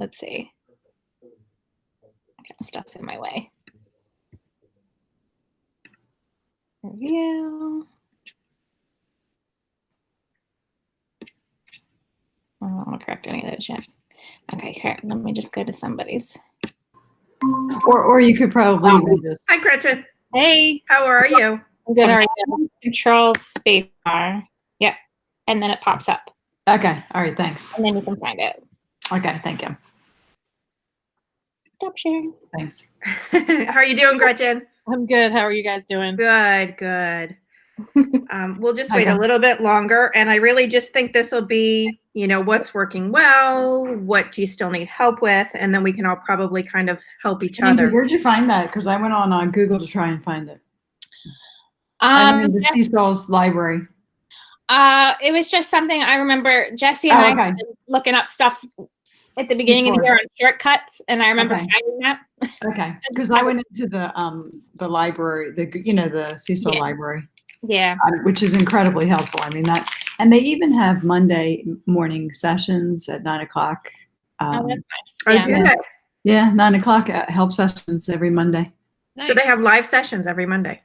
let's see. I got stuff in my way. Review. I don't want to correct any of those yet. Okay, here, let me just go to somebody's. Or you could probably just. Hi, Gretchen. Hey. How are you? I'm good. How are you? Control space bar. Yep. And then it pops up. Okay. All right. Thanks. And then you can find it. Okay. Thank you. Stop sharing. Thanks. How are you doing, Gretchen? I'm good. How are you guys doing? Good, good. We'll just wait a little bit longer. And I really just think this will be, you know, what's working well, what do you still need help with, and then we can all probably kind of help each other. Where'd you find that? Because I went on Google to try and find it. I'm in the Seesaw's library. It was just something I remember Jesse and I had been looking up stuff at the beginning of the year on shortcuts, and I remember finding that. Okay, because I went into the library, the Seesaw library. Yeah, which is incredibly helpful. I mean and they even have Monday morning sessions at 9 o'clock. Oh, that's nice. Do that. Yeah, 9 o'clock help sessions every Monday. Nice. So they have live sessions every Monday.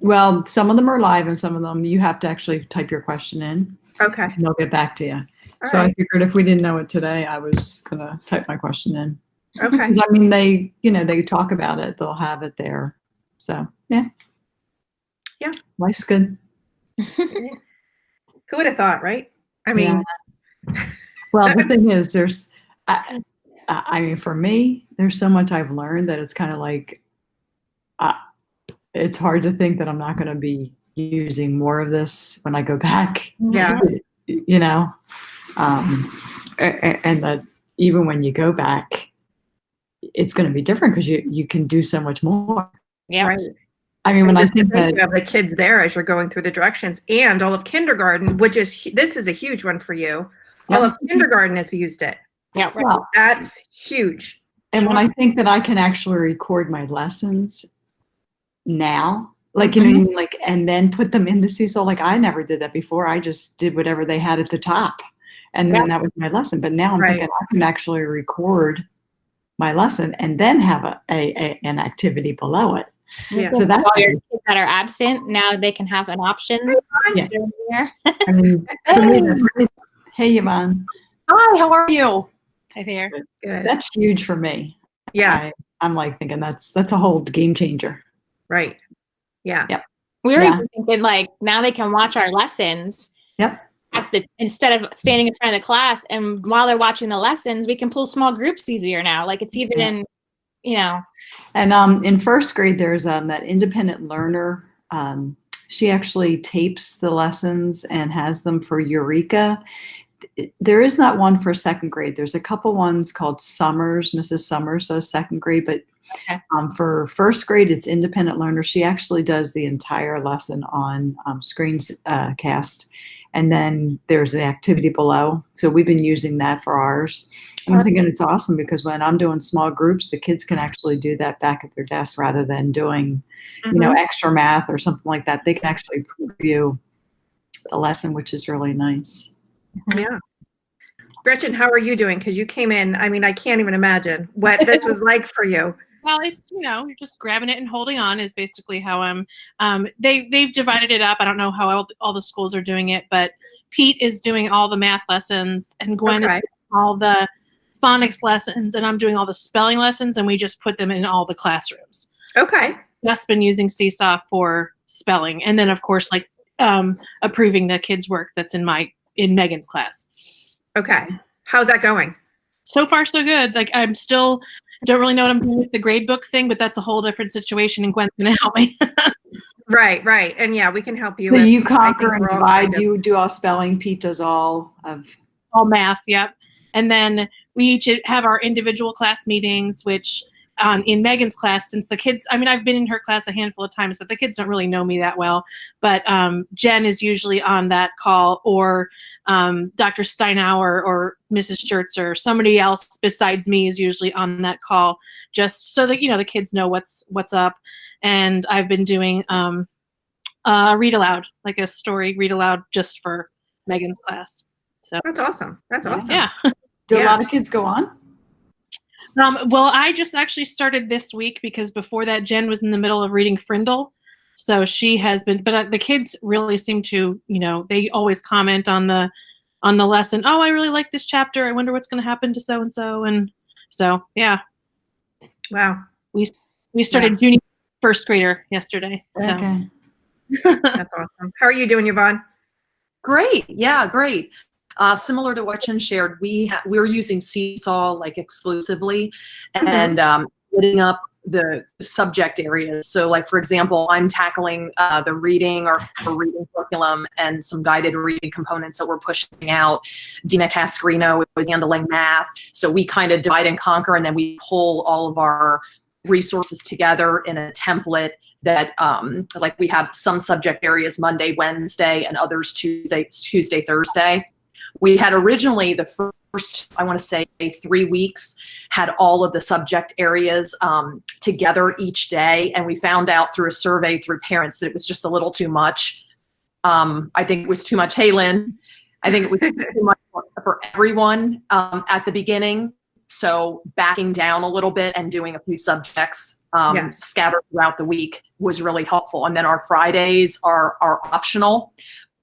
Well, some of them are live, and some of them you have to actually type your question in. Okay. And they'll get back to you. All so right. I figured if we didn't know it today, I was gonna type my question in. Okay. Because I mean, they talk about it. They'll have it there. So yeah. Yeah. Life's good. Who would have thought, right? I mean. Yeah. Well, the thing is, I mean, for me, there's so much I've learned that it's kind of like, it's hard to think that I'm not going to be using more of this when I go back. Yeah. You know, and that even when you go back, it's going to be different because you can do so much more. Yeah. Right. I mean, when I think that you have the kids there as you're going through the directions, and all of kindergarten, this is a huge one for you. Yep. All of kindergarten has used it. Yeah. Right. Well, that's huge. And when I think that I can actually record my lessons now, like, you know, like, and then put them in the Seesaw, like I never did that before. I just did whatever they had at the top, and then that was my lesson. But now I'm thinking I can actually record my lesson and then have an activity below it. Yeah. So that's all your kids that are absent, now they can have an option. Yeah. I mean, hey, Yvonne. Hi, how are you? Hi there. Good. That's huge for me. Yeah. I'm like thinking that's a whole game changer. Right. Yeah. Yep. We were even thinking like now they can watch our lessons. Yep. Instead of standing in front of the class, and while they're watching the lessons, we can pull small groups easier now. Like it's even in, you know. And in first grade, there's that independent learner. She actually tapes the lessons and has them for Eureka. There is not one for second grade. There's a couple ones called Summers. Mrs. Summers does second grade, but for first grade, it's independent learner. She actually does the entire lesson on screencast. And then there's the activity below. So we've been using that for ours. And I'm thinking it's awesome because when I'm doing small groups, the kids can actually do that back at their desk rather than doing, you know, extra math or something like that. They can actually preview the lesson, which is really nice. Yeah. Gretchen, how are you doing? Because you came in, I mean, I can't even imagine what this was like for you. Well, it's, you know, just grabbing it and holding on is basically how I'm, they've divided it up. I don't know how all the schools are doing it, but Pete is doing all the math lessons and Gwen is doing all the phonics lessons, and I'm doing all the spelling lessons, and we just put them in all the classrooms. Okay. Just been using Seesaw for spelling. And then of course, like, approving the kids' work that's in Megan's class. Okay. How's that going? So far, so good. Like don't really know what I'm doing with the grade book thing, but that's a whole different situation, and Gwen's going to help me. Right. And yeah, we can help you. So you conquer and divide. You do all spelling. Pete does all math. Yep. And then we each have our individual class meetings, which in Megan's class, since the kids, I mean, I've been in her class a handful of times, but the kids don't really know me that well. But Jen is usually on that call, or Dr. Steinauer or Mrs. Schertz or somebody else besides me is usually on that call, just so that, you know, the kids know what's up. And I've been doing read aloud, like a story read aloud just for Megan's class. So that's awesome. That's awesome. Yeah. Do a lot of kids go on? Well, I just actually started this week because before that, Jen was in the middle of reading Frindle. So she has been, but the kids really seem to, they always comment on the lesson. Oh, I really like this chapter. I wonder what's going to happen to so-and-so. And so, yeah. Wow. We started junior first grader yesterday. So. Okay. That's awesome. How are you doing, Yvonne? Great. Yeah, great. Similar to what Jen shared, we're using Seesaw like exclusively, and splitting up the subject areas. So like, for example, I'm tackling the reading or reading curriculum and some guided reading components that we're pushing out. Dina Cascarino was handling math. So we kind of divide and conquer, and then we pull all of our resources together in a template that like we have some subject areas Monday, Wednesday, and others Tuesday, Thursday. We had originally the first, I want to say 3 weeks, had all of the subject areas together each day. And we found out through a survey through parents that it was just a little too much. I think it was too much. Hey, Lynn, I think it was too much for everyone at the beginning. So backing down a little bit and doing a few subjects scattered throughout the week was really helpful. And then our Fridays are optional,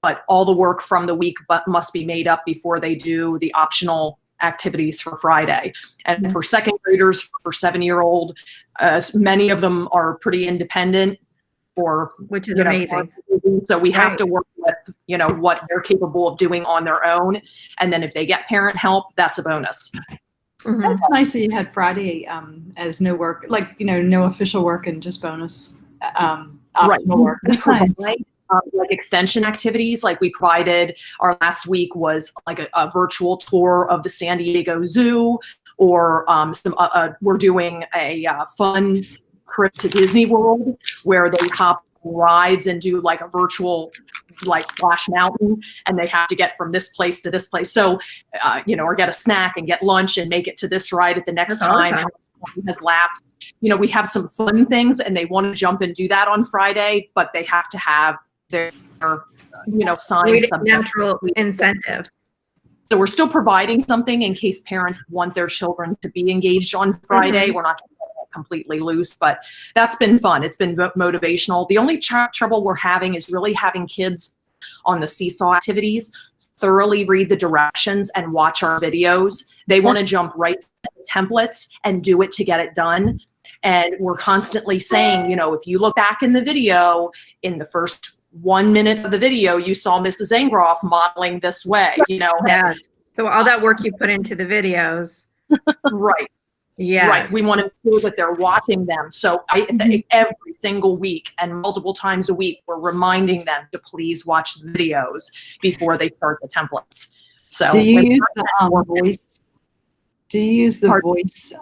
but all the work from the week must be made up before they do the optional activities for Friday. And for second graders, for 7-year-old, many of them are pretty independent, which is amazing. So we have to work with, what they're capable of doing on their own. And then if they get parent help, that's a bonus. Mm-hmm. That's nice that you had Friday as no work, like, no official work and just bonus optional work. That's nice. Like extension activities, like we provided, our last week was like a virtual tour of the San Diego Zoo, or we're doing a fun trip to Disney World where they hop rides and do like a virtual like Splash Mountain, and they have to get from this place to this place. So, or get a snack and get lunch and make it to this ride at the next time. And has lapsed. We have some fun things, and they want to jump and do that on Friday, but they have to have their signed natural incentive. So we're still providing something in case parents want their children to be engaged on Friday. We're not completely loose, but that's been fun. It's been motivational. The only trouble we're having is really having kids on the Seesaw activities thoroughly read the directions and watch our videos. They want to jump right to the templates and do it to get it done. And we're constantly saying, if you look back in the video, in the first 1 minute of the video, you saw Mrs. Engroff modeling this way, Yeah. So all that work you put into the videos. Right. Yeah. Right. We want to ensure that they're watching them. So every single week and multiple times a week, we're reminding them to please watch the videos before they start the templates. So do you use the voice? Do you use the voice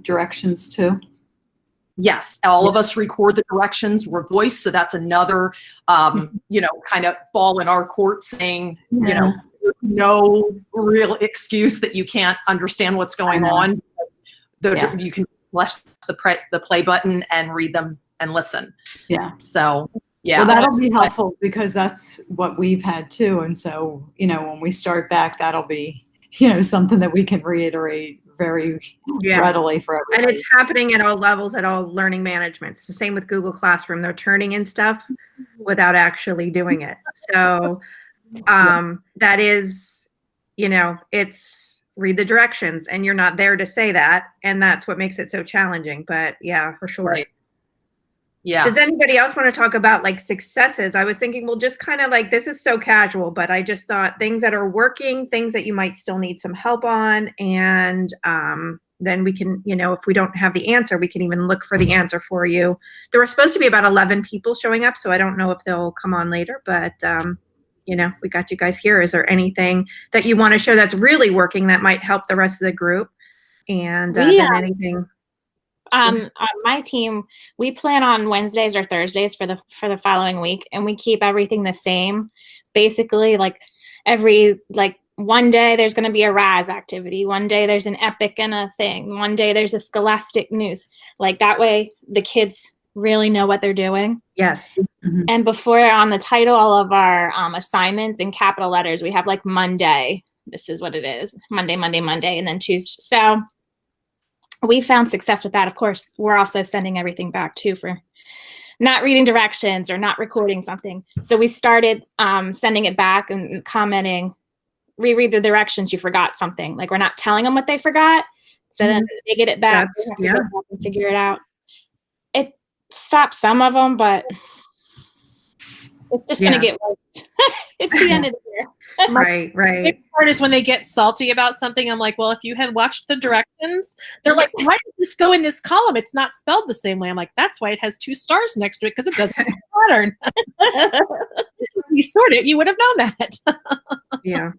directions too? Yes, all of us record the directions. We're voice, so that's another, kind of ball in our court, saying, no real excuse that you can't understand what's going on. You can press the play button and read them and listen. Yeah. So yeah. Well, that'll be helpful because that's what we've had too, and so when we start back, that'll be something that we can reiterate very readily for everybody. And it's happening at all levels, at all learning management. It's the same with Google Classroom. They're turning in stuff without actually doing it. So that is, it's read the directions, and you're not there to say that. And that's what makes it so challenging. But yeah, for sure. Right. Yeah. Does anybody else want to talk about like successes? I was thinking, well, just kind of like, this is so casual, but I just thought things that are working, things that you might still need some help on. And then we can, if we don't have the answer, we can even look for the answer for you. There were supposed to be about 11 people showing up, so I don't know if they'll come on later, but we got you guys here. Is there anything that you want to share that's really working that might help the rest of the group? And then anything... On my team, we plan on Wednesdays or Thursdays for the following week, and we keep everything the same. Basically, like one day there's going to be a RAS activity. One day there's an epic and a thing. One day there's a scholastic news. Like that way, the kids really know what they're doing. Yes. Mm-hmm. And before on the title, all of our assignments in capital letters, we have like Monday, this is what it is. Monday, Monday, Monday, and then Tuesday. So we found success with that. Of course, we're also sending everything back too for not reading directions or not recording something. So we started sending it back and commenting, reread the directions, you forgot something. Like, we're not telling them what they forgot. So then they get it back, they have to go back and figure it out. It stops some of them, but it's just going to get worse. It's the end of the year. Right. The part is when they get salty about something. I'm like, well, if you had watched the directions, they're like, why did this go in this column? It's not spelled the same way. I'm like, that's why it has 2 stars next to it, because it doesn't have a pattern. If you sort it, you would have known that. Yeah.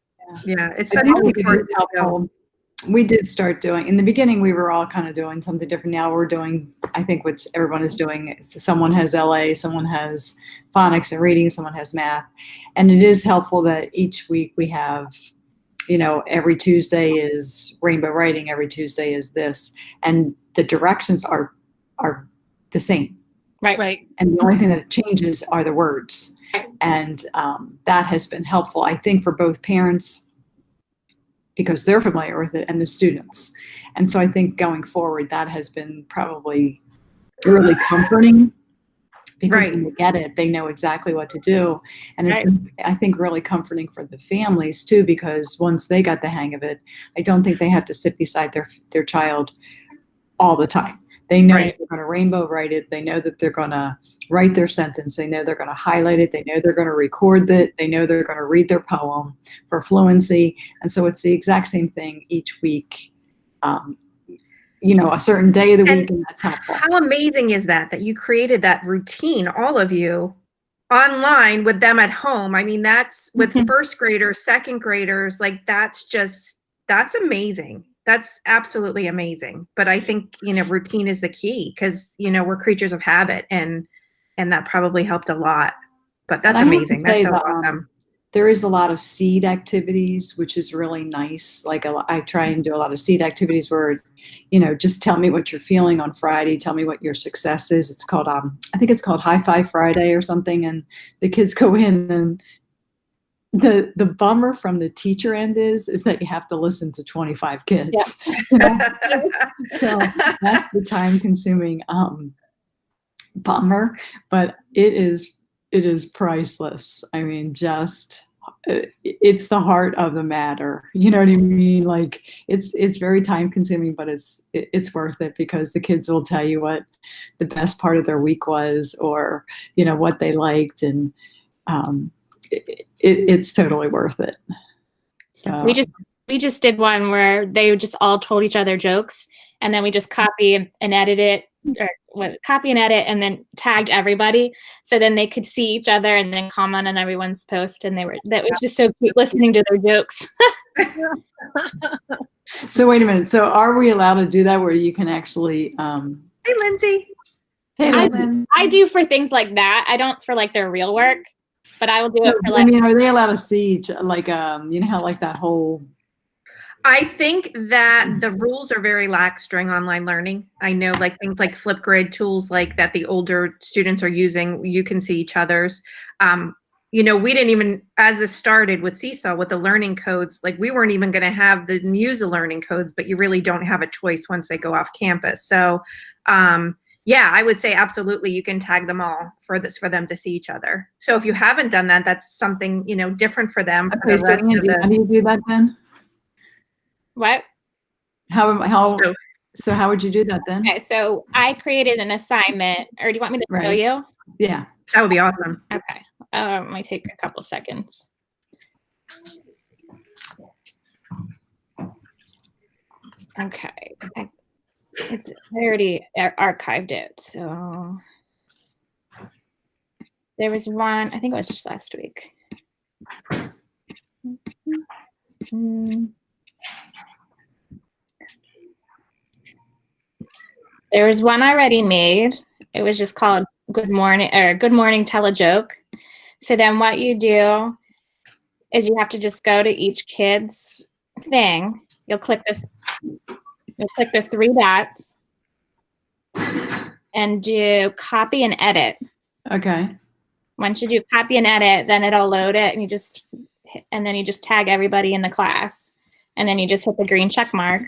It's I such think an important helpful. We did start doing, in the beginning, we were all kind of doing something different. Now we're doing, I think, what everyone is doing. Someone has LA, someone has phonics and reading, someone has math. And it is helpful that each week we have, every Tuesday is rainbow writing, every Tuesday is this. And the directions are the same. Right. And the only thing that changes are the words. And that has been helpful, I think, for both parents, because they're familiar with it, and the students. And so I think going forward, that has been probably really comforting, because when they get it, they know exactly what to do. And it's been, I think, really comforting for the families too, because once they got the hang of it, I don't think they have to sit beside their child all the time. They know that they're going to rainbow write it. They know that they're going to write their sentence. They know they're going to highlight it. They know they're going to record it. They know they're going to read their poem for fluency. And so it's the exact same thing each week, a certain day of the week, and that's helpful. How amazing is that you created that routine, all of you, online with them at home? I mean, that's with first graders, second graders, like that's amazing. That's absolutely amazing. But I think, routine is the key, because, we're creatures of habit, and that probably helped a lot. But that's amazing. That's so awesome. There is a lot of seed activities, which is really nice. Like, I try and do a lot of seed activities where, just tell me what you're feeling on Friday. Tell me what your success is. It's called, I think it's called High Five Friday or something. And the kids go in, and the bummer from the teacher end is that you have to listen to 25 kids. Yeah. So that's the time consuming bummer, but it is priceless. I mean, it's the heart of the matter. You know what I mean? Like, it's very time consuming, but it's worth it, because the kids will tell you what the best part of their week was, or, what they liked. And, it's totally worth it. So we just did one where they just all told each other jokes, and then we just copy and edit it, and then tagged everybody, so then they could see each other and then comment on everyone's post. And that was just so cute, listening to their jokes. So wait a minute. So are we allowed to do that, where you can actually? Hey, Lindsay. Hey, I do for things like that. I don't for like their real work. But I will do it for like. I mean, are they allowed to see each, like, how like that whole? I think that the rules are very lax during online learning. I know, like, things like Flipgrid, tools like that the older students are using, you can see each other's. We didn't even, as this started with Seesaw, with the learning codes, like, we weren't even going to have them use the learning codes, but you really don't have a choice once they go off campus. So, yeah, I would say absolutely you can tag them all for them to see each other. So if you haven't done that, that's something, different for them. Okay, so Andy, how do you do that then? What? So how would you do that then? Okay, so I created an assignment, or do you want me to show you? Yeah. That would be awesome. Okay. It might take a couple seconds. Okay. I already archived it, so there was one, I think it was just last week. There was one I already made. It was just called Good Morning, Tell a Joke. So then what you do is you have to just go to each kid's thing. You'll click the 3 dots and do copy and edit. Okay. Once you do copy and edit, then it'll load it, and you just and then you just tag everybody in the class, and then you just hit the green check mark,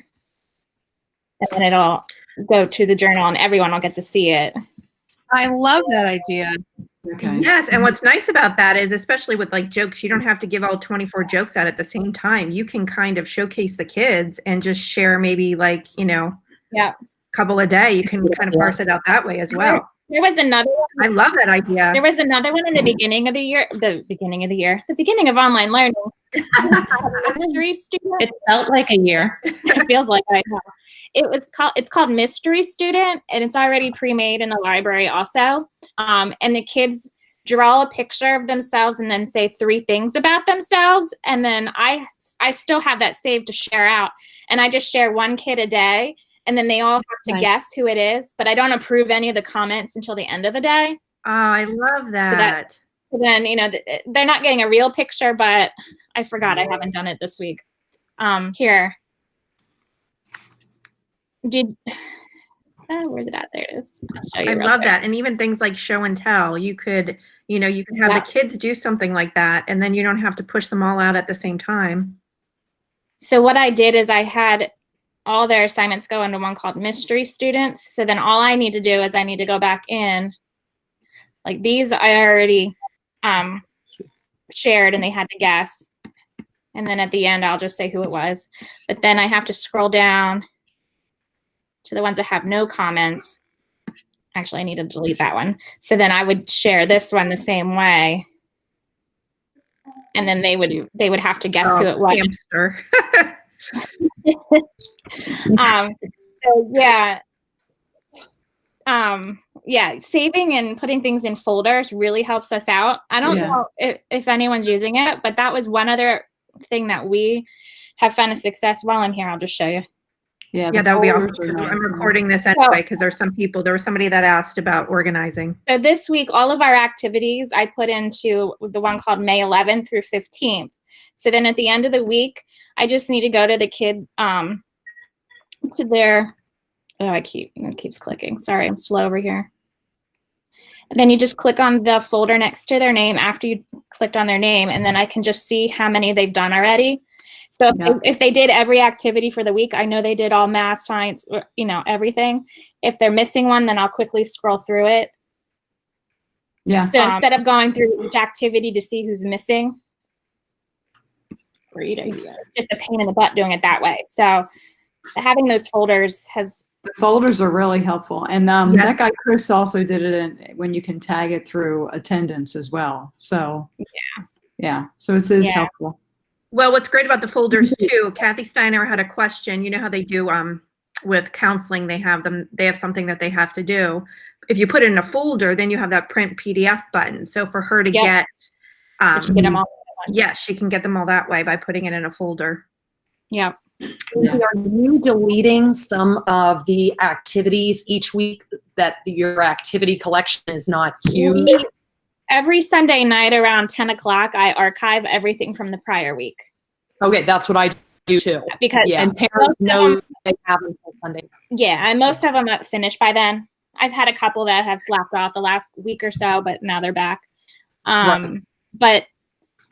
and then it'll go to the journal and everyone will get to see it. I love that idea. Okay. Yes, and what's nice about that is, especially with like jokes, you don't have to give all 24 jokes out at the same time. You can kind of showcase the kids and just share maybe like, Yeah. couple a day. You can kind of parse it out that way as well. There was another one. I love that idea. There was another one in the beginning of online learning. Mystery student. It felt like a year. It feels like I know. It's called Mystery Student, and it's already pre-made in the library also. And the kids draw a picture of themselves and then say 3 things about themselves. And then I still have that saved to share out. And I just share 1 kid a day. And then they all have to guess who it is, but I don't approve any of the comments until the end of the day. Oh, I love that. So then, they're not getting a real picture, but I forgot I haven't done it this week. Here. Where's it at? There it is. I'll show you I real love quick. that. And even things like show and tell, you could have the kids do something like that, and then you don't have to push them all out at the same time. So what I did is I had all their assignments go into one called Mystery Students. So then all I need to do is I need to go back in. Like these I already shared and they had to guess. And then at the end, I'll just say who it was. But then I have to scroll down to the ones that have no comments. Actually, I need to delete that one. So then I would share this one the same way. And then they would have to guess who it was. Hamster. Saving and putting things in folders really helps us out. I don't know if anyone's using it, but that was one other thing that we have found a success. While I'm here, I'll just show you. Yeah, that would be awesome. I'm recording this anyway because there was somebody that asked about organizing. So this week, all of our activities I put into the one called May 11th through 15th. So then at the end of the week, I just need to go to the kid, to their, it keeps clicking. Sorry, I'm slow over here. And then you just click on the folder next to their name after you clicked on their name, and then I can just see how many they've done already. So if they did every activity for the week, I know they did all math, science, everything. If they're missing one, then I'll quickly scroll through it. Yeah. So instead of going through each activity to see who's missing, just a pain in the butt doing it that way. So having those folders the folders are really helpful. And that guy Chris also did it when you can tag it through attendance as well. So so it is helpful. Well, what's great about the folders too, Kathy Steiner had a question. You know how they do with counseling, they have something that they have to do. If you put it in a folder, then you have that print PDF button. So for her to get them all. Yes, she can get them all that way by putting it in a folder. Yeah. Are you deleting some of the activities each week that your activity collection is not huge? Every Sunday night around 10 o'clock, I archive everything from the prior week. Okay, that's what I do too. Because and parents know they have until Sunday. Yeah, and most of them are finished by then. I've had a couple that have slacked off the last week or so, but now they're back. But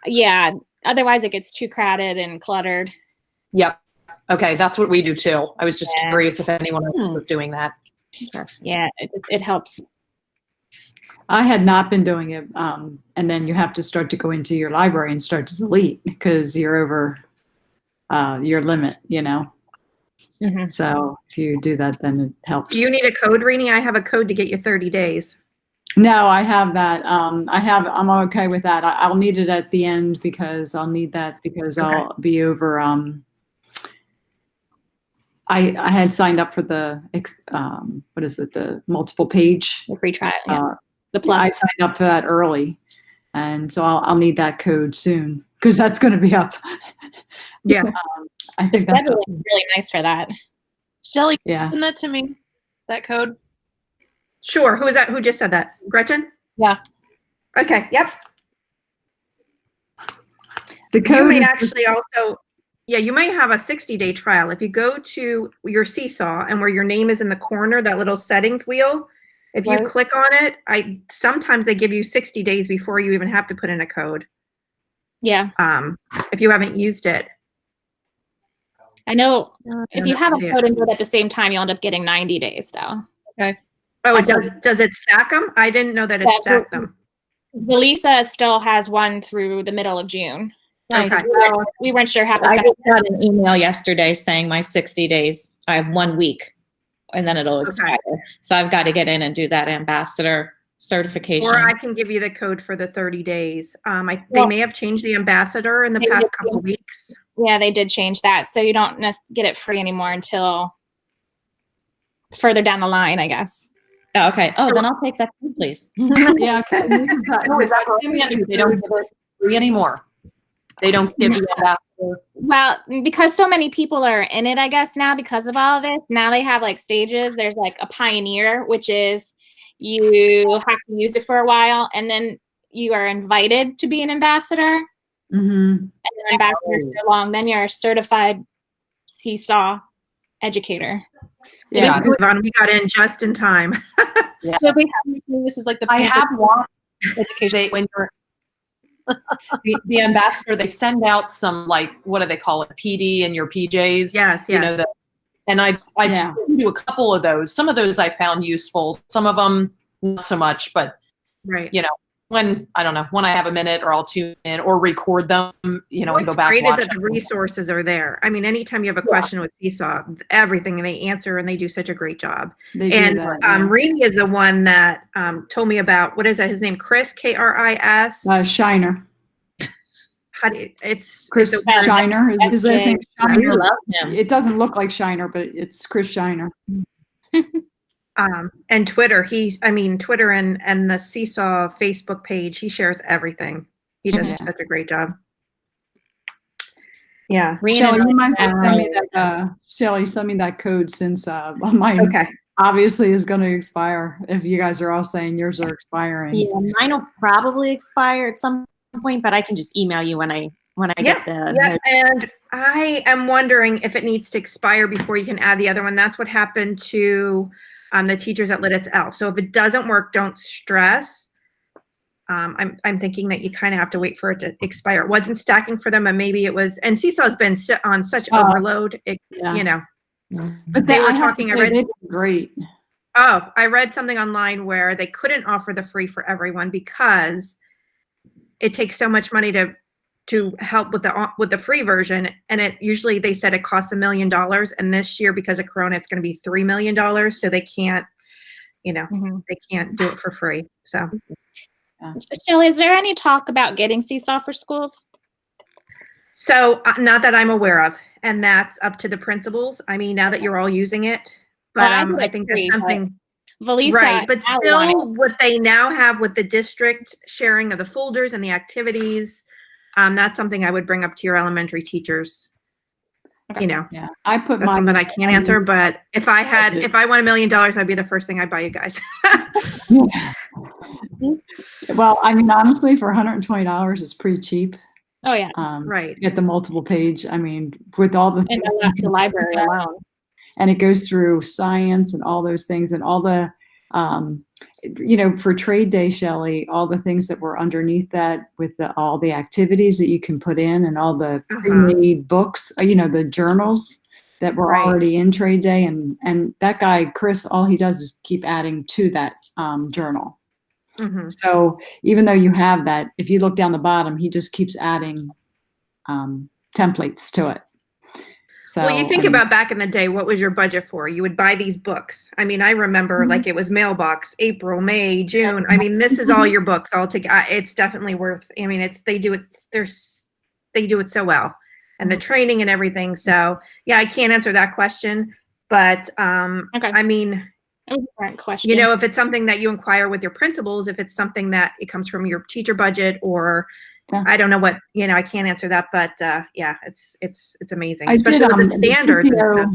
yeah, otherwise it gets too crowded and cluttered. Yep. Okay, that's what we do too. I was just curious if anyone else was doing that. Yeah, it helps. I had not been doing it, and then you have to start to go into your library and start to delete because you're over your limit, Mm-hmm. So if you do that, then it helps. Do you need a code, Rini? I have a code to get you 30 days. No, I have that. I'm okay with that. I'll need it at the end because I'll need that because I'll be over. I had signed up for the what is it? The multiple page. The free trial. I signed up for that early, and so I'll need that code soon because that's going to be up. Yeah, I think that's really nice for that. Shelly, send that to me. That code. Sure. Who is that? Who just said that? Gretchen? Yeah. Okay. Yep. The code you may actually also, you might have a 60-day trial. If you go to your Seesaw and where your name is in the corner, that little settings wheel, if you click on it, sometimes they give you 60 days before you even have to put in a code. Yeah. If you haven't used it. I know I if don't you know have if a you see code it. and do it at the same time, you'll end up getting 90 days though. Okay. Oh, it Also- does it stack them? I didn't know that it Yeah, stacked them. Lisa still has one through the middle of June. Nice. Okay. So we weren't sure how to I stack. just got an email yesterday saying my 60 days, I have 1 week and then it'll expire. So I've got to get in and do that ambassador certification. Or I can give you the code for the 30 days. They Well- may have changed the ambassador in the They past did. couple weeks. Yeah, they did change that. So you don't get it free anymore until further down the line, I guess. Oh, okay. Oh, So- then I'll take that too, please. Yeah, okay. No, is that correct, Andrew? They don't give it free anymore. They don't give the ambassador. Well, because so many people are in it, I guess now because of all of this, now they have like stages. There's like a pioneer, which is you have to use it for a while, and then you are invited to be an ambassador. Mm-hmm. And then ambassador so long, then you're a certified Seesaw educator. Yeah. We got in just in time. So basically, this is like the I have one education. when you're the ambassador, they send out some, like, what do they call it? PD and your PJs. Yes, You know, yes. and I Yeah. do a couple of those. Some of those I found useful. Some of them not so much, but Right. you know, when I don't know, when I have a minute or I'll tune in or record them, you know, and go What's back great and is watch that the them. resources are there. I mean, anytime you have a question with Seesaw, everything, and they answer, and they do such a great job. They do And that. Yeah. Reedy is the one that told me about, what is that, his name? Chris, K-R-I-S? Shiner. How do you, it's Chris it's a weird- Shiner. His last name I Shiner. love him. It doesn't look like Shiner, but it's Chris Shiner. and Twitter, Twitter and the Seesaw Facebook page, he shares everything. He does Yeah. such a great job. Yeah. Rena Shelley, and you I might have to send me found- that. Shelley, send me that code since mine Okay. obviously is going to expire. If you guys are all saying yours are expiring. Yeah, mine will probably expire at some point, but I can just email you when I get the Yeah, and I am wondering if it needs to expire before you can add the other one. That's what happened to the teachers at Lidditz L. So if it doesn't work, don't stress. I'm thinking that you kind of have to wait for it to expire. It wasn't stacking for them, and maybe it was. And Seesaw's been on such overload. Yeah. You know. But They were I have to talking, I say, read- they've been great. Oh, I read something online where they couldn't offer the free for everyone because it takes so much money to help with the free version, and it usually, they said it costs $1 million, and this year because of Corona it's going to be $3 million, so they can't, they can't do it for free. So Shelley, is there any talk about getting Seesaw for schools? not that I'm aware of, and that's up to the principals. I mean, now that you're all using it, but Well, I do I it think free, that's but something. Valisa, Right, but now still, wanted- what they now have with the district sharing of the folders and the activities, that's something I would bring up to your elementary teachers. Okay. Yeah, I put That's something I can't answer, but if I budget. won $1 million, I'd be the first thing I'd buy you guys. Well, I mean, honestly, for $120, it's pretty cheap. Oh yeah, Right. Get the multiple page. I mean, with all the and things you can the do library with that, alone. and it goes through science and all those things and all the, for trade day, Shelley, all the things that were underneath that with all the activities that you can put in and all the pre-made books, the journals that were Right. already in trade day. And that guy, Chris, all he does is keep adding to that journal. Mhm. So even though you have that, if you look down the bottom, he just keeps adding templates to it. So Well, you think about back in the day, what was your budget for? You would buy these books. I mean, I remember like it was mailbox, April, May, June. I mean, this is all your books all together. It's definitely worth, I mean, they do it so well, and the training and everything. So yeah, I can't answer that question, but Okay. I mean, That was a different question. if it's something that you inquire with your principals, if it's something that it comes from your teacher budget, or Yeah. I don't know what, I can't answer that, but yeah, it's amazing, I especially did, with the standards and PTO, stuff.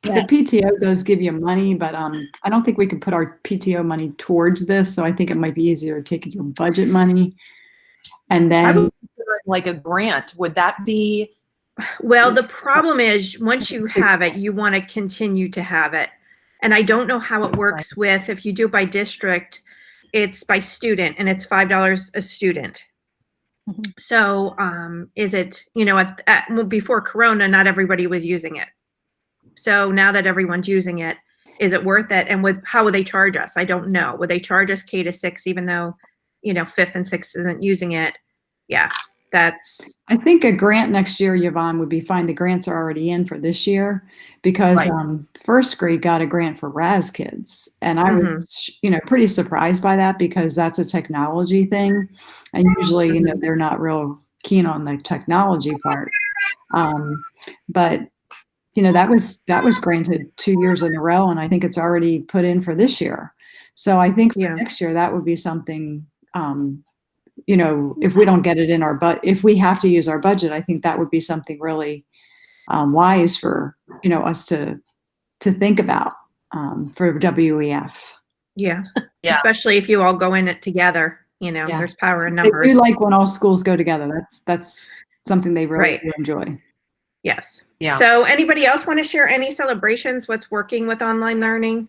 Yeah. The PTO does give you money, but I don't think we could put our PTO money towards this. So I think it might be easier to take your budget money. And I then would consider it like a grant. Would that be? Well, the problem is once you have it, you want to continue to have it. And I don't know how it works with, if you do it by district, it's by student and it's $5 a student. So is it, well, before Corona, not everybody was using it. So now that everyone's using it, is it worth it? And how would they charge us? I don't know. Would they charge us K to 6, even though, 5th and 6th isn't using it? Yeah, that's. I think a grant next year, Yvonne, would be fine. The grants are already in for this year because Right. first grade got a grant for RAS kids. And I was, pretty surprised by that because that's a technology thing. And usually, they're not real keen on the technology part. But that was granted 2 years in a row, and I think it's already put in for this year. So I think for next year, that would be something, if we don't get it in if we have to use our budget, I think that would be something really wise for, us to think about for WEF. Yeah. Especially if you all go in it together, there's power in numbers. They do like when all schools go together. That's something they really do enjoy. Yes. Yeah. So anybody else want to share any celebrations? What's working with online learning?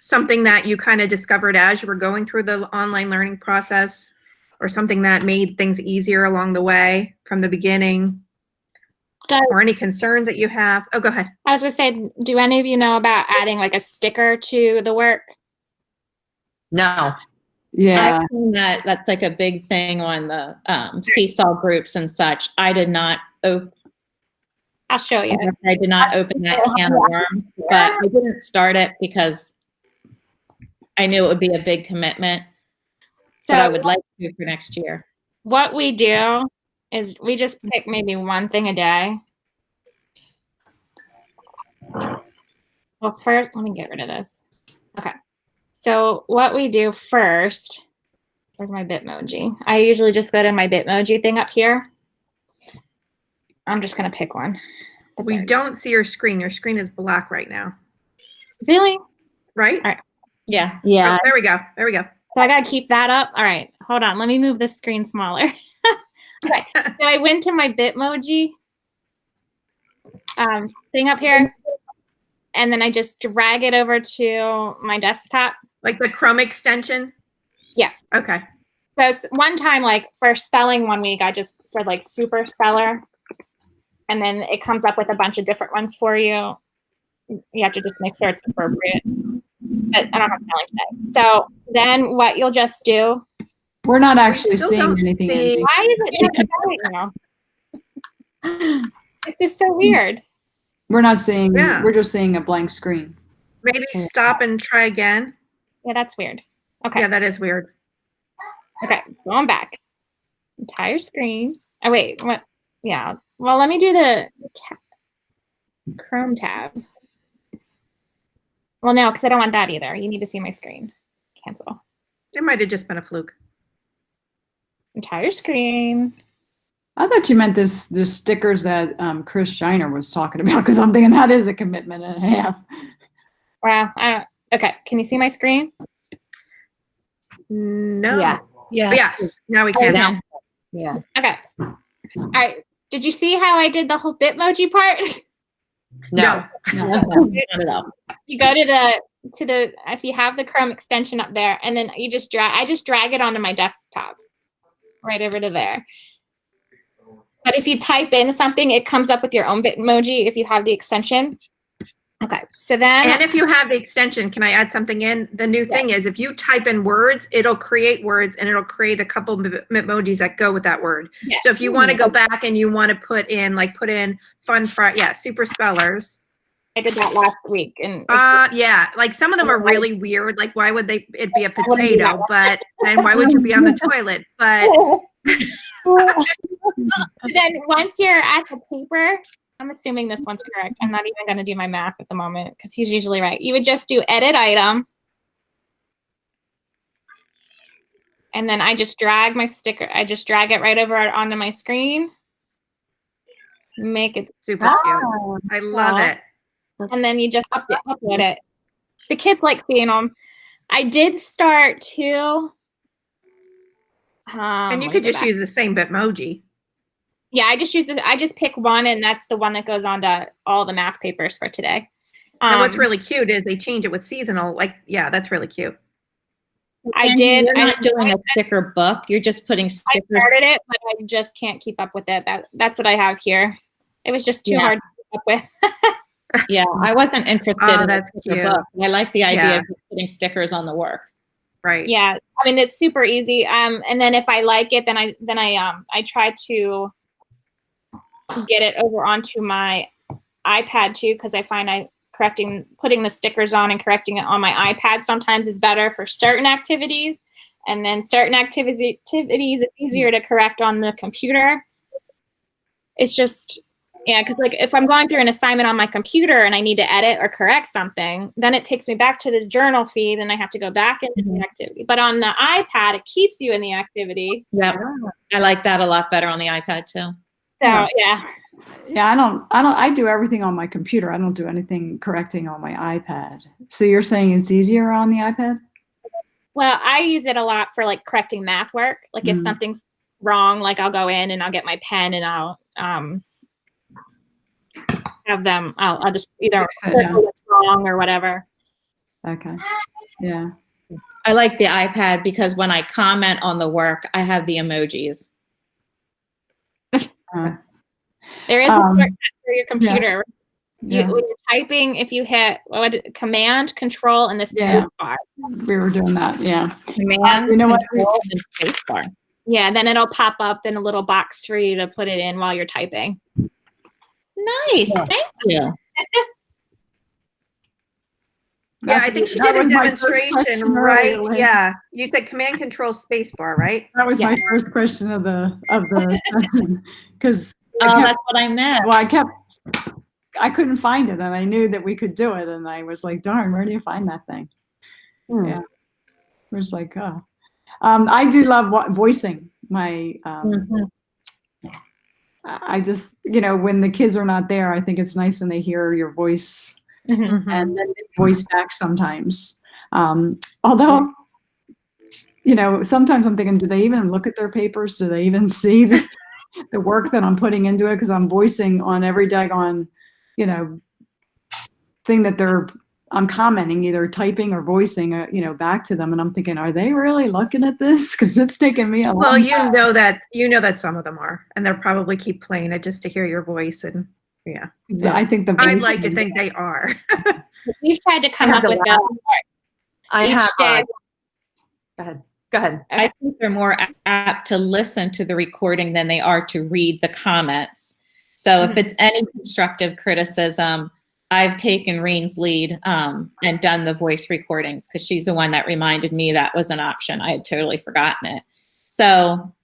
Something that you kind of discovered as you were going through the online learning process, or something that made things easier along the way from the beginning, or any concerns that you have? Oh, go ahead. I was going to say, do any of you know about adding like a sticker to the work? No. Yeah. I've seen that's like a big thing on the Seesaw groups and such. I did not open. I'll show you. I did not open that can of worms, but I didn't start it because I knew it would be a big commitment. So, but I would like to for next year. What we do is we just pick maybe one thing a day. Well, first, let me get rid of this. Okay. So what we do first, where's my Bitmoji? I usually just go to my Bitmoji thing up here. I'm just going to pick one. We don't see your screen. Your screen is black right now. Really? Right? All right. Yeah. Oh, there we go. There we go. So I got to keep that up. All right. Hold on. Let me move this screen smaller. Okay. So I went to my Bitmoji thing up here, and then I just drag it over to my desktop. Like the Chrome extension? Yeah. Okay. So one time, like for spelling one week, I just said like super speller, and then it comes up with a bunch of different ones for you. You have to just make sure it's appropriate. But I don't have spelling today. So then what you'll just do. We're not actually seeing anything. Why is it not right now? This is so weird. We're not seeing, we're just seeing a blank screen. Maybe stop and try again. Yeah, that's weird. Okay. Yeah, that is weird. Okay, going back. Entire screen. Oh, wait, what? Yeah. Well, let me do the Chrome tab. Well, no, because I don't want that either. You need to see my screen. Cancel. It might have just been a fluke. Entire screen. I thought you meant the stickers that Chris Shiner was talking about, because I'm thinking that is a commitment and a half. Wow. Okay. Can you see my screen? No. Yeah. Yeah. Yes. Now we can. Yeah. Okay. All right. Did you see how I did the whole Bitmoji part? No. Not at all. You go to the if you have the Chrome extension up there, and then you just I just drag it onto my desktop, right over to there. But if you type in something, it comes up with your own Bitmoji if you have the extension. Okay, so then. And if you have the extension, can I add something in? The new thing is if you type in words, it'll create words and it'll create a couple Bitmojis that go with that word. Yeah. So if you want to go back and you want to put in fun fry, super spellers. I did that last week. And yeah, like some of them are really weird. Like why would it be a potato? And why would you be on the toilet? But. Then once you're at the paper, I'm assuming this one's correct. I'm not even going to do my math at the moment because he's usually right. You would just do edit item. And then I just drag my sticker. I just drag it right over onto my screen. Make it super cute. I love it. And then you just upload it. The kids like seeing them. I did start to. And you could just use the same Bitmoji. Yeah, I just pick one, and that's the one that goes on to all the math papers for today. And what's really cute is they change it with seasonal. That's really cute. I did. You're not doing a sticker book. You're just putting stickers. I started it, but I just can't keep up with it. That's what I have here. It was just too hard to keep up with. Yeah, I wasn't interested in a sticker cute. book. I like the idea of putting stickers on the work. Right. Yeah, I mean it's super easy. And then if I like it, then I try to get it over onto my iPad too, because I find putting the stickers on and correcting it on my iPad sometimes is better for certain activities, and then certain activities it's easier to correct on the computer. It's just because like if I'm going through an assignment on my computer and I need to edit or correct something, then it takes me back to the journal feed and I have to go back into the activity. But on the iPad, it keeps you in the activity. Yeah, I like that a lot better on the iPad too. So yeah. I do everything on my computer. I don't do anything correcting on my iPad. So you're saying it's easier on the iPad? Well, I use it a lot for like correcting math work. Like if something's wrong, like I'll go in and I'll get my pen and I'll have them. I'll just either circle what's wrong or whatever. Okay. Yeah. I like the iPad because when I comment on the work, I have the emojis. There is a shortcut for your computer. Yeah. When you're typing, if you hit Command, Control, and the space bar. We were doing that. Yeah. Command, Control, and space bar. Yeah, then it'll pop up in a little box for you to put it in while you're typing. Nice. Thank you. Yeah, I think she did a demonstration, right? Yeah, you said Command Control Space Bar, right? That was my first question of the session, because that's what I meant. Well, I couldn't find it, and I knew that we could do it, and I was like, darn, where do you find that thing? Yeah, it was like, oh, I do love voicing my. I just, when the kids are not there, I think it's nice when they hear your voice. And then they voice back sometimes. Although, sometimes I'm thinking, do they even look at their papers? Do they even see the work that I'm putting into it? Because I'm voicing on every daggone, thing that I'm commenting, either typing or voicing, back to them. And I'm thinking, are they really looking at this? Because it's taken me a long time. Well, you know that some of them are, and they'll probably keep playing it just to hear your voice and. Yeah, I think I'd like to think they are. We've tried to come up with that. Go ahead. I think they're more apt to listen to the recording than they are to read the comments. So if it's any constructive criticism, I've taken Reen's lead and done the voice recordings because she's the one that reminded me that was an option. I had totally forgotten it. So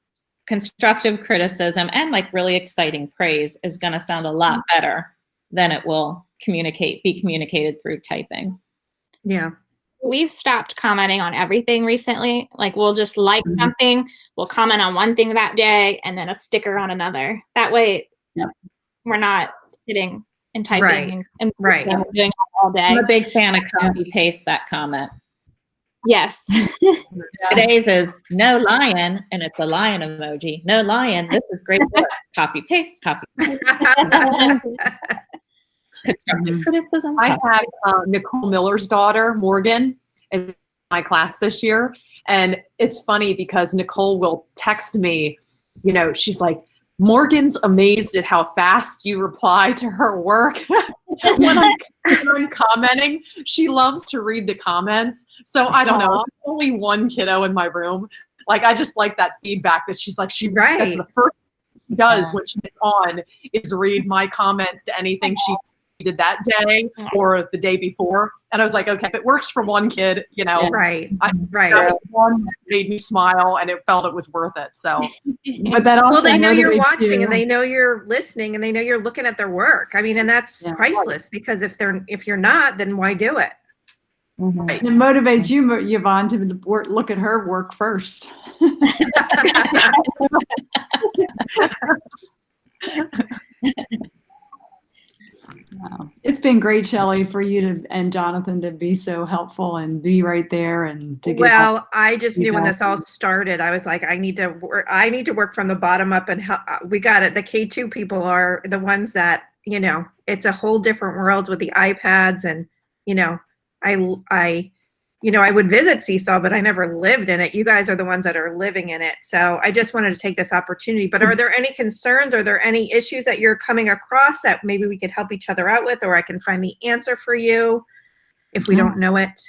constructive criticism and like really exciting praise is going to sound a lot better than it will be communicated through typing. Yeah. We've stopped commenting on everything recently. Like we'll just like something, we'll comment on one thing that day and then a sticker on another. That way we're not sitting and typing and doing it all day. I'm a big fan of copy paste that comment. Yes. Today's is no lion, and it's a lion emoji. No lion. This is great work. Copy paste. Copy. Constructive criticism. I have Nicole Miller's daughter, Morgan, in my class this year, and it's funny because Nicole will text me. She's like, Morgan's amazed at how fast you reply to her work. When I'm commenting, she loves to read the comments. So I don't know. There's only one kiddo in my room. Like I just like that feedback that she's like, that's the first thing she does when she gets on is read my comments to anything she did that day or the day before. And I was like, okay, if it works for one kid, Right. That was one that made me smile and it felt it was worth it. So, but that also, they know you're watching and they know you're listening and they know you're looking at their work. I mean, and that's priceless because if you're not, then why do it? Right. It motivates you, Yvonne, to look at her work first. Wow. It's been great, Shelley, for you and Jonathan to be so helpful and be right there and to get help. I just knew when this all started, I was like, I need to work from the bottom up and help. We got it. The K2 people are the ones that, it's a whole different world with the iPads and, I I would visit Seesaw, but I never lived in it. You guys are the ones that are living in it. So I just wanted to take this opportunity. But are there any concerns? Are there any issues that you're coming across that maybe we could help each other out with, or I can find the answer for you if we don't know it?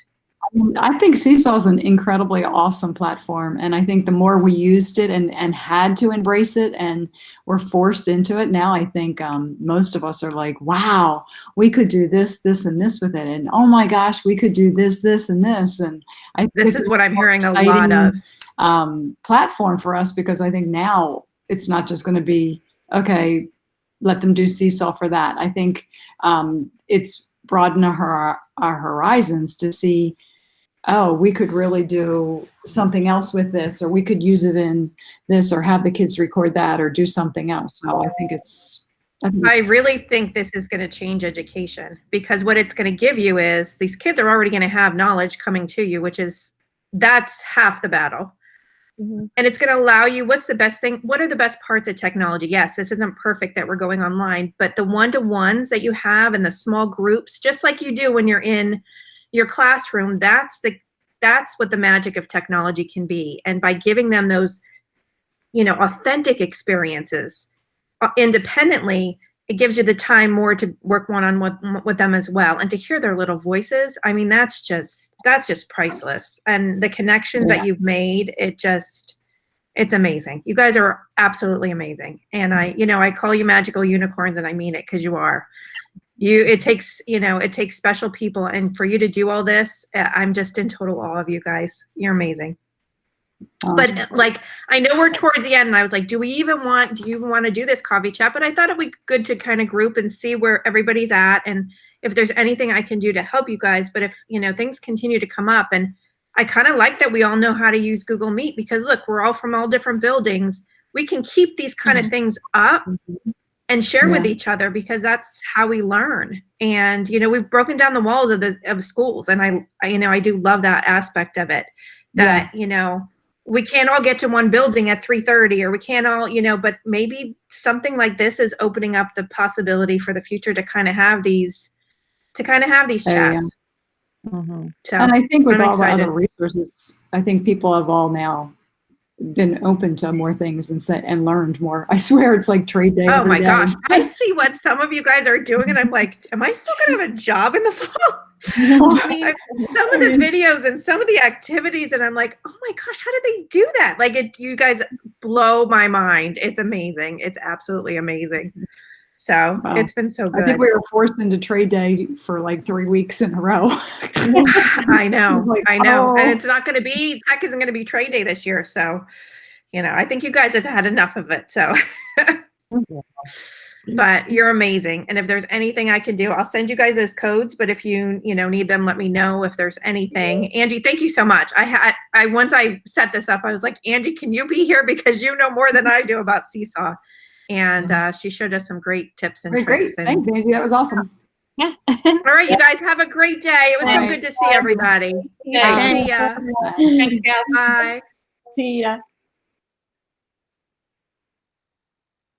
I think Seesaw is an incredibly awesome platform. And I think the more we used it and had to embrace it and were forced into it, now I think most of us are like, wow, we could do this, this, and this with it. And oh my gosh, we could do this, this, and this. And I think this is what I'm hearing a lot of. Platform for us, because I think now it's not just going to be, okay, let them do Seesaw for that. I think it's broadened our horizons to see, oh, we could really do something else with this, or we could use it in this, or have the kids record that, or do something else. So I think I really think this is going to change education, because what it's going to give you is these kids are already going to have knowledge coming to you, that's half the battle. Mm-hmm. And it's going to allow you, what's the best thing? What are the best parts of technology? Yes, this isn't perfect that we're going online, but the one-to-ones that you have and the small groups, just like you do when you're in your classroom, that's what the magic of technology can be. And by giving them those, authentic experiences independently, it gives you the time more to work one-on-one with them as well, and to hear their little voices. I mean, that's just priceless. And the connections that you've made, it's amazing. You guys are absolutely amazing. And I call you magical unicorns, and I mean it, because you are. It takes special people, and for you to do all this, I'm just in total awe of you guys. You're amazing. But I know we're towards the end, and I was like, do you even want to do this coffee chat? But I thought it would be good to kind of group and see where everybody's at, and if there's anything I can do to help you guys. But if things continue to come up, and I kind of like that we all know how to use Google Meet, because look, we're all from all different buildings. We can keep these kind of things up and share with each other, because that's how we learn. And we've broken down the walls of schools, and I do love that aspect of it. That we can't all get to one building at 3:30, or we can't all, but maybe something like this is opening up the possibility for the future to kind of have these chats. Mm-hmm. So, and I think with all the other resources, I think people have all now been open to more things and learned more. I swear it's like trade day. Oh my gosh. I see what some of you guys are doing, and I'm like, am I still going to have a job in the fall? I mean, some of the videos and some of the activities, and I'm like, oh my gosh, how did they do that? You guys blow my mind. It's amazing. It's absolutely amazing. So It's been so good. I think we were forced into trade day for like 3 weeks in a row. I know. Oh. And it's not going to be, tech isn't going to be trade day this year. So, I think you guys have had enough of it. So, but you're amazing. And if there's anything I can do, I'll send you guys those codes. But if you, need them, let me know if there's anything. Angie, thank you so much. Once I set this up, I was like, Angie, can you be here? Because you know more than I do about Seesaw. And she showed us some great tips and tricks. Great. Thanks, Angie. That was awesome. Yeah. All right, you guys have a great day. It was so good to see everybody. Yeah. See ya. Thanks, guys. Bye. See ya.